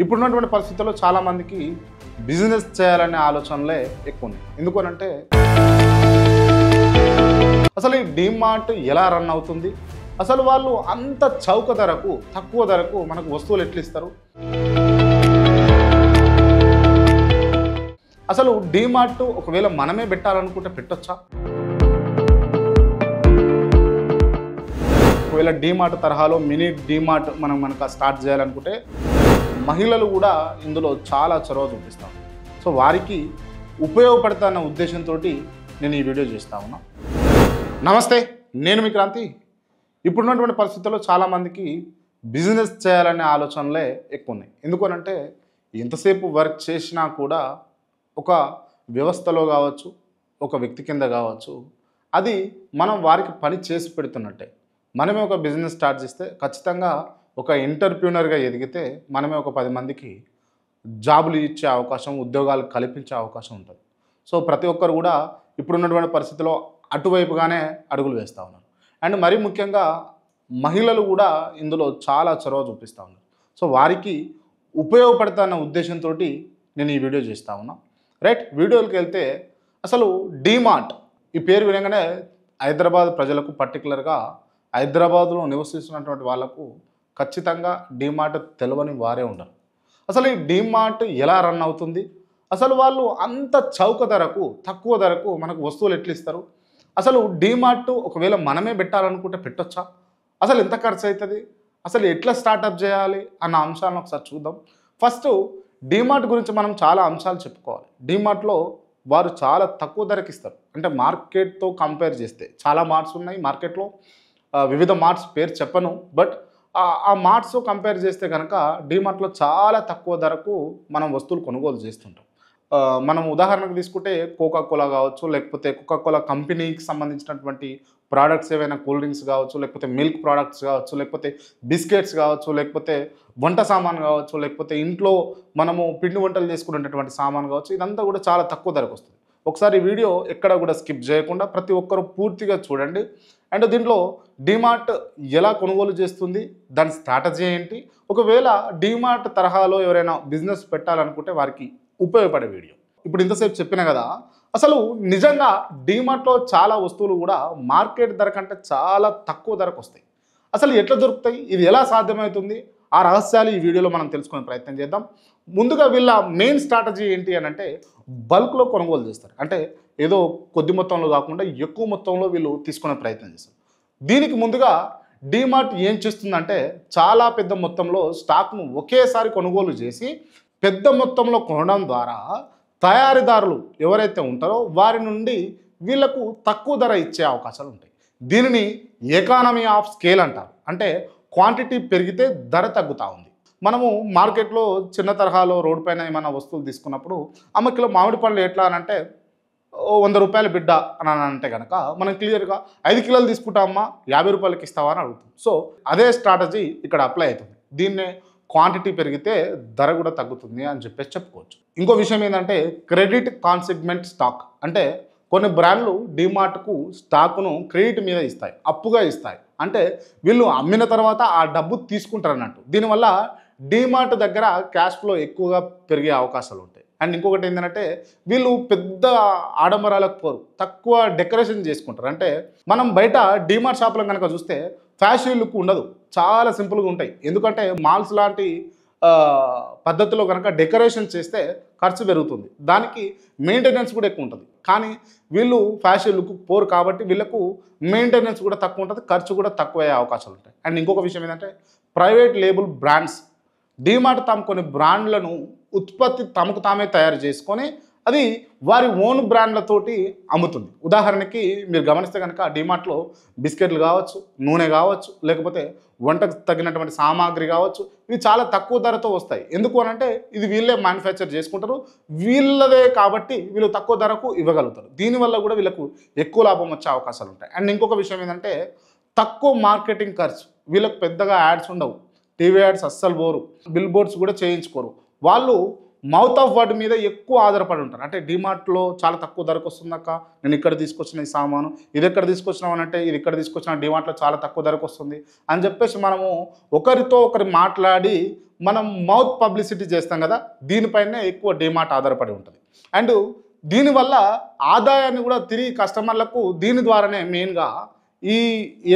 ఇప్పుడున్నటువంటి పరిస్థితుల్లో చాలామందికి బిజినెస్ చేయాలనే ఆలోచనలే ఎక్కువ ఉన్నాయి. ఎందుకనంటే అసలు ఈ డీమార్ట్ ఎలా రన్ అవుతుంది, అసలు వాళ్ళు అంత చౌక ధరకు తక్కువ ధరకు మనకు వస్తువులు ఎట్లా ఇస్తారు, అసలు డీమార్ట్ ఒకవేళ మనమే పెట్టాలనుకుంటే పెట్టొచ్చా, ఒకవేళ డీమార్ట్ తరహాలో మినీ డీమార్ట్ మనకు స్టార్ట్ చేయాలనుకుంటే మహిళలు కూడా ఇందులో చాలా చొరవ చూపిస్తాం. సో వారికి ఉపయోగపడతాన్న ఉద్దేశంతో నేను ఈ వీడియో చేస్తా ఉన్నా. నమస్తే, నేను మీ క్రాంతి. ఇప్పుడున్నటువంటి పరిస్థితుల్లో చాలామందికి బిజినెస్ చేయాలనే ఆలోచనలే ఎక్కువ ఉన్నాయి. ఎందుకనంటే ఎంతసేపు వర్క్ చేసినా కూడా ఒక వ్యవస్థలో కావచ్చు, ఒక వ్యక్తి కింద కావచ్చు, అది మనం వారికి పని చేసి పెడుతున్నట్టే. మనమే ఒక బిజినెస్ స్టార్ట్ చేస్తే ఖచ్చితంగా ఒక ఎంటర్‌ప్రెన్యూర్‌గా ఎదిగితే మనమే ఒక 10 మందికి జాబులు ఇచ్చే అవకాశం, ఉద్యోగాలు కల్పించే అవకాశం ఉంటుంది. సో ప్రతి ఒక్కరు కూడా ఇప్పుడున్నటువంటి పరిస్థితిలో అటువైపుగానే అడుగులు వేస్తూ ఉన్నారు. అండ్ మరీ ముఖ్యంగా మహిళలు కూడా ఇందులో చాలా చొరవ చూపిస్తూ ఉన్నారు. సో వారికి ఉపయోగపడతాన్న ఉద్దేశంతో నేను ఈ వీడియో చేస్తూ ఉన్నా. రైట్, వీడియోకి వెళ్తే అసలు డీమార్ట్ ఈ పేరు వినగానే హైదరాబాద్ ప్రజలకు, పర్టికులర్గా హైదరాబాద్లో నివసిస్తున్నటువంటి వాళ్ళకు ఖచ్చితంగా డీమార్ట్ తెలియని వారే ఉండరు. అసలు ఈ డీమార్ట్ ఎలా రన్ అవుతుంది, అసలు వాళ్ళు అంత చౌక ధరకు తక్కువ ధరకు మనకు వస్తువులు ఎట్లా ఇస్తారు, అసలు డీమార్ట్ ఒకవేళ మనమే పెట్టాలనుకుంటే పెట్టొచ్చా, అసలు ఎంత ఖర్చు అవుతుంది, అసలు ఎట్లా స్టార్టప్ చేయాలి అన్న అంశాలను ఒకసారి చూద్దాం. ఫస్ట్ డీమార్ట్ గురించి మనం చాలా అంశాలు చెప్పుకోవాలి. డీమార్ట్లో వారు చాలా తక్కువ ధరకి ఇస్తారు. అంటే మార్కెట్తో కంపేర్ చేస్తే చాలా మార్ట్స్ ఉన్నాయి మార్కెట్లో, వివిధ మార్ట్స్ పేరు చెప్పను, బట్ ఆ మార్ట్స్ కంపేర్ చేస్తే కనుక డీమార్ట్లో చాలా తక్కువ ధరకు మనం వస్తువులు కొనుగోలు చేస్తుంటాం. మనం ఉదాహరణకు తీసుకుంటే కోకా కోలా కావచ్చు, లేకపోతే కోకా కోలా కంపెనీకి సంబంధించినటువంటి ప్రోడక్ట్స్ ఏవైనా కూల్ డ్రింక్స్ కావచ్చు, లేకపోతే మిల్క్ ప్రోడక్ట్స్ కావచ్చు, లేకపోతే బిస్కెట్స్ కావచ్చు, లేకపోతే వంట సామాన్ కావచ్చు, లేకపోతే ఇంట్లో మనము పిండి వంటలు చేసుకునేటటువంటి సామాన్ కావచ్చు, ఇదంతా కూడా చాలా తక్కువ ధరకు వస్తుంది. ఒకసారి వీడియో ఎక్కడ కూడా స్కిప్ చేయకుండా ప్రతి ఒక్కరు పూర్తిగా చూడండి. అండ్ దీంట్లో డీమార్ట్ ఎలా కొనుగోలు చేస్తుంది, దాని స్ట్రాటజీ ఏంటి, ఒకవేళ డీమార్ట్ తరహాలో ఎవరైనా బిజినెస్ పెట్టాలనుకుంటే వారికి ఉపయోగపడే వీడియో. ఇప్పుడు ఇంతసేపు చెప్పిన కదా, అసలు నిజంగా డీమార్ట్లో చాలా వస్తువులు కూడా మార్కెట్ ధర కంటే చాలా తక్కువ ధరకు వస్తాయి. అసలు ఎట్లా దొరుకుతాయి, ఇది ఎలా సాధ్యమవుతుంది, ఆ రహస్యాలు ఈ వీడియోలో మనం తెలుసుకునే ప్రయత్నం చేద్దాం. ముందుగా వీళ్ళ మెయిన్ స్ట్రాటజీ ఏంటి అని అంటే బల్క్లో కొనుగోలు చేస్తారు. అంటే ఏదో కొద్ది మొత్తంలో కాకుండా ఎక్కువ మొత్తంలో వీళ్ళు తీసుకునే ప్రయత్నం చేస్తారు. దీనికి ముందుగా డీమార్ట్ ఏం చేస్తుందంటే చాలా పెద్ద మొత్తంలో స్టాక్ను ఒకేసారి కొనుగోలు చేసి పెద్ద మొత్తంలో కొనడం ద్వారా తయారీదారులు ఎవరైతే ఉంటారో వారి నుండి వీళ్లకు తక్కువ ధర ఇచ్చే అవకాశాలు ఉంటాయి. దీనిని ఎకానమీ ఆఫ్ స్కేల్ అంటారు. అంటే క్వాంటిటీ పెరిగితే ధర తగ్గుతూ ఉంది. మనము మార్కెట్లో చిన్న తరహాలో రోడ్డు పైన ఏమైనా వస్తువులు తీసుకున్నప్పుడు అమ్మ కిలో మామిడి పండ్లు ఎట్లా అని అంటే 100 రూపాయలు బిడ్డ అని అంటే కనుక మనం క్లియర్గా 5 కిలోలు తీసుకుంటామమ్మా 50 రూపాయలకి ఇస్తావా అని అడుగుతుంది. సో అదే స్ట్రాటజీ ఇక్కడ అప్లై అవుతుంది. దీన్నే క్వాంటిటీ పెరిగితే ధర కూడా తగ్గుతుంది అని చెప్పేసి చెప్పుకోవచ్చు. ఇంకో విషయం ఏంటంటే క్రెడిట్ కాన్సిగ్మెంట్ స్టాక్. అంటే కొన్ని బ్రాండ్లు డీమార్ట్కు స్టాక్ను క్రెడిట్ మీద ఇస్తాయి, అప్పుగా ఇస్తాయి. అంటే వీళ్ళు అమ్మిన తర్వాత ఆ డబ్బు తీసుకుంటారు అన్నట్టు. దీనివల్ల డీమార్ట్ దగ్గర క్యాష్ ఫ్లో ఎక్కువగా పెరిగే అవకాశాలు ఉంటాయి. అండ్ ఇంకొకటి ఏంటంటే వీళ్ళు పెద్ద ఆడంబరాలకు పోరు, తక్కువ డెకరేషన్ చేసుకుంటారు. అంటే మనం బయట డీమార్ట్ షాపులో కనుక చూస్తే ఫ్యాషన్ లుక్ ఉండదు, చాలా సింపుల్గా ఉంటాయి. ఎందుకంటే మాల్స్ లాంటి పద్ధతిలో కనుక డెకరేషన్ చేస్తే ఖర్చు పెరుగుతుంది, దానికి మెయింటెనెన్స్ కూడా ఎక్కువ ఉంటుంది. కానీ వీళ్ళు ఫ్యాషన్ లుక్ పోరు కాబట్టి వీళ్ళకు మెయింటెనెన్స్ కూడా తక్కువ ఉంటుంది, ఖర్చు కూడా తక్కువ అయ్యే అవకాశాలు ఉంటాయి. అండ్ ఇంకొక విషయం ఏంటంటే ప్రైవేట్ లేబుల్ బ్రాండ్స్. డీమార్ట్ తాము కొన్ని బ్రాండ్లను ఉత్పత్తి తమకు తామే తయారు చేసుకొని అది వారి ఓన్ బ్రాండ్లతోటి అమ్ముతుంది. ఉదాహరణకి మీరు గమనిస్తే కనుక డీమార్ట్లో బిస్కెట్లు కావచ్చు, నూనె కావచ్చు, లేకపోతే వంటకు తగినటువంటి సామాగ్రి కావచ్చు, ఇవి చాలా తక్కువ ధరతో వస్తాయి. ఎందుకు అని అంటే ఇది వీళ్ళే మ్యానుఫ్యాక్చర్ చేసుకుంటారు, వీళ్ళదే కాబట్టి వీళ్ళు తక్కువ ధరకు ఇవ్వగలుగుతారు. దీనివల్ల కూడా వీళ్ళకు ఎక్కువ లాభం వచ్చే అవకాశాలు ఉంటాయి. అండ్ ఇంకొక విషయం ఏంటంటే తక్కువ మార్కెటింగ్ ఖర్చు. వీళ్ళకు పెద్దగా యాడ్స్ ఉండవు, టీవీ యాడ్స్ అస్సలు పోరు, బిల్ బోర్డ్స్ కూడా చేయించుకోరు. వాళ్ళు మౌత్ ఆఫ్ వర్డ్ మీద ఎక్కువ ఆధారపడి ఉంటారు. అంటే డీమార్ట్లో చాలా తక్కువ ధరకు వస్తుందక్క, నేను ఇక్కడ తీసుకొచ్చిన ఈ సామాను, ఇది ఎక్కడ తీసుకొచ్చినావు అని అంటే ఇది ఇక్కడ తీసుకొచ్చిన, డీమార్ట్లో చాలా తక్కువ ధరకు వస్తుంది అని చెప్పేసి మనము ఒకరితో ఒకరు మాట్లాడి మనం మౌత్ పబ్లిసిటీ చేస్తాం కదా, దీనిపైనే ఎక్కువ డీమార్ట్ ఆధారపడి ఉంటుంది. అండ్ దీనివల్ల ఆదాయాన్ని కూడా తిరిగి కస్టమర్లకు దీని ద్వారానే మెయిన్గా ఈ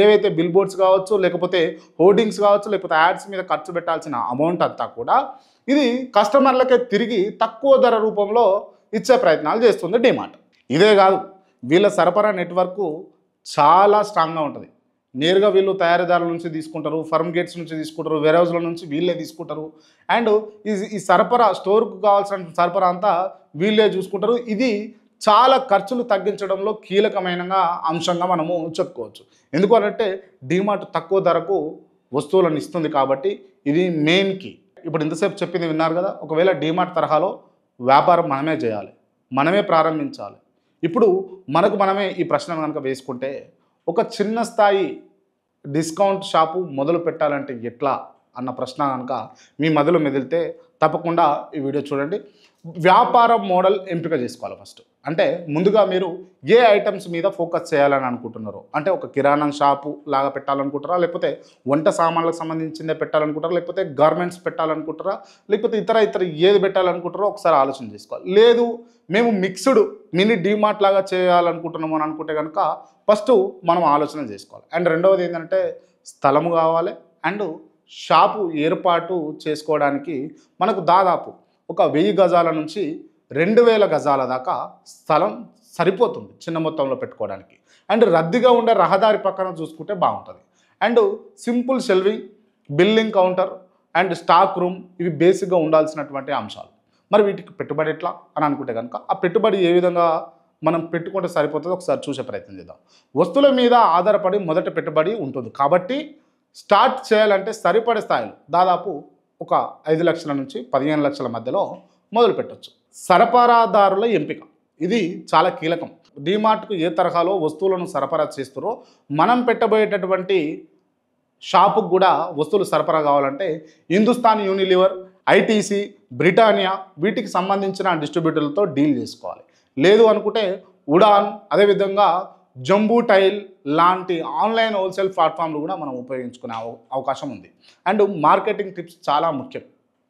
ఏవైతే బిల్ బోర్డ్స్ కావచ్చు, లేకపోతే హోర్డింగ్స్ కావచ్చు, లేకపోతే యాడ్స్ మీద ఖర్చు పెట్టాల్సిన అమౌంట్ అంతా కూడా ఇది కస్టమర్లకే తిరిగి తక్కువ ధర రూపంలో ఇచ్చే ప్రయత్నాలు చేస్తుంది డీమార్ట్. ఇదే కాదు, వీళ్ళ సరఫరా నెట్వర్క్ చాలా స్ట్రాంగ్గా ఉంటుంది. నేరుగా వీళ్ళు తయారీదారుల నుంచి తీసుకుంటారు, ఫర్మ్ గేట్స్ నుంచి తీసుకుంటారు, వేర్హౌస్ల నుంచి వీళ్ళే తీసుకుంటారు. అండ్ ఈ సరఫరా స్టోర్కు కావాల్సిన సరఫరా అంతా వీళ్ళే చూసుకుంటారు. ఇది చాలా ఖర్చులు తగ్గించడంలో కీలకమైన అంశంగా మనము చెప్పుకోవచ్చు. ఎందుకు అంటే డీమార్ట్ తక్కువ ధరకు వస్తువులను ఇస్తుంది కాబట్టి ఇది మెయిన్ కీ. ఇప్పుడు ఇంతసేపు చెప్పింది విన్నారు కదా, ఒకవేళ డీమార్ట్ తరహాలో వ్యాపారం మనమే చేయాలి, మనమే ప్రారంభించాలి. ఇప్పుడు మనమే ఈ ప్రశ్న కనుక వేసుకుంటే, ఒక చిన్న స్థాయి డిస్కౌంట్ షాపు మొదలు పెట్టాలంటే ఎట్లా అన్న ప్రశ్న కనుక మీ మదిలో మెదిలితే తప్పకుండా ఈ వీడియో చూడండి. వ్యాపారం మోడల్ ఎంపిక చేసుకోవాలి ఫస్ట్. అంటే ముందుగా మీరు ఏ ఐటమ్స్ మీద ఫోకస్ చేయాలని అనుకుంటున్నారో, అంటే ఒక కిరాణా షాపు లాగా పెట్టాలనుకుంటారా, లేకపోతే వంట సామాన్లకు సంబంధించిందే పెట్టాలనుకుంటారా, లేకపోతే గార్మెంట్స్ పెట్టాలనుకుంటారా, లేకపోతే ఇతర ఏది పెట్టాలనుకుంటారో ఒకసారి ఆలోచన చేసుకోవాలి. లేదు మేము మిక్స్డ్ మినీ డీమార్ట్ లాగా చేయాలనుకుంటున్నాము అని అనుకుంటే కనుక ఫస్ట్ మనం ఆలోచన చేసుకోవాలి. అండ్ రెండవది ఏంటంటే స్థలము కావాలి. అండ్ షాపు ఏర్పాటు చేసుకోవడానికి మనకు దాదాపు ఒక 1000 గజాల నుంచి 2000 గజాల దాకా స్థలం సరిపోతుంది చిన్న మొత్తంలో పెట్టుకోవడానికి. అండ్ రద్దీగా ఉండే రహదారి పక్కన చూసుకుంటే బాగుంటుంది. And simple shelving, billing counter and stock room ఇవి బేసిక్గా ఉండాల్సినటువంటి అంశాలు. మరి వీటికి పెట్టుబడి ఎట్లా అని అనుకుంటే కనుక ఆ పెట్టుబడి ఏ విధంగా మనం పెట్టుకుంటే సరిపోతుందో ఒకసారి చూసే ప్రయత్నం చేద్దాం. వస్తువుల మీద ఆధారపడి మొదట పెట్టుబడి ఉంటుంది కాబట్టి స్టార్ట్ చేయాలంటే సరిపడే స్థాయిలో దాదాపు ఒక 5 లక్షల నుంచి 15 లక్షల మధ్యలో మొదలు పెట్టవచ్చు. సరఫరాదారుల ఎంపిక ఇది చాలా కీలకం. డీమార్ట్కు ఏ తరహాలో వస్తువులను సరఫరా చేస్తారో మనం పెట్టబోయేటటువంటి షాపుకు కూడా వస్తువులు సరఫరా కావాలంటే హిందుస్థాన్ యూనిలివర్, ఐటీసీ, బ్రిటానియా వీటికి సంబంధించిన డిస్ట్రిబ్యూటర్లతో డీల్ చేసుకోవాలి. లేదు అనుకుంటే ఉడాన్, అదేవిధంగా జంబూ టైల్ లాంటి ఆన్లైన్ హోల్సేల్ ప్లాట్ఫామ్లు కూడా మనం ఉపయోగించుకునే అవకాశం ఉంది. అండ్ మార్కెటింగ్ టిప్స్ చాలా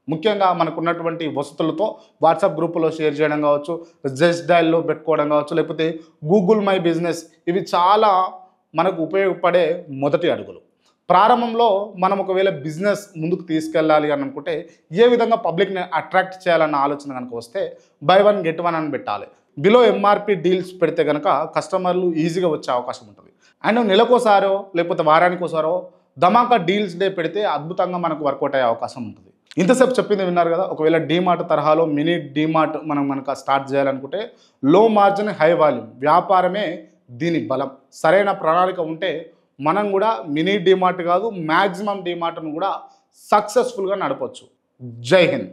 ముఖ్యంగా మనకున్నటువంటి వసతులతో వాట్సాప్ గ్రూపులో షేర్ చేయడం కావచ్చు, జస్ట్ డైల్లో పెట్టుకోవడం కావచ్చు, లేకపోతే గూగుల్ మై బిజినెస్ ఇవి చాలా మనకు ఉపయోగపడే మొదటి అడుగులు. ప్రారంభంలో మనం ఒకవేళ బిజినెస్ ముందుకు తీసుకెళ్ళాలి అని అనుకుంటే ఏ విధంగా పబ్లిక్ని అట్రాక్ట్ చేయాలన్న ఆలోచన కనుక వస్తే బై 1 get 1 అని పెట్టాలి. బిలో ఎంఆర్పి డీల్స్ పెడితే కనుక కస్టమర్లు ఈజీగా వచ్చే అవకాశం ఉంటుంది. అండ్ నెలకోసారో లేకపోతే వారానికోసారో ధమాకా డీల్స్ డే పెడితే అద్భుతంగా మనకు వర్కౌట్ అయ్యే అవకాశం ఉంటుంది. ఇంతసేపు చెప్పింది విన్నారు కదా, ఒకవేళ డీమార్ట్ తరహాలో మినీ డీమార్ట్ మనకు స్టార్ట్ చేయాలనుకుంటే లో మార్జిన్ హై వాల్యూమ్ వ్యాపారమే దీని బలం. సరైన ప్రణాళిక ఉంటే మనం కూడా మినీ డీమార్ట్ కాదు మ్యాక్సిమం డీమార్ట్ను కూడా సక్సెస్ఫుల్గా నడపవచ్చు. జై హింద్.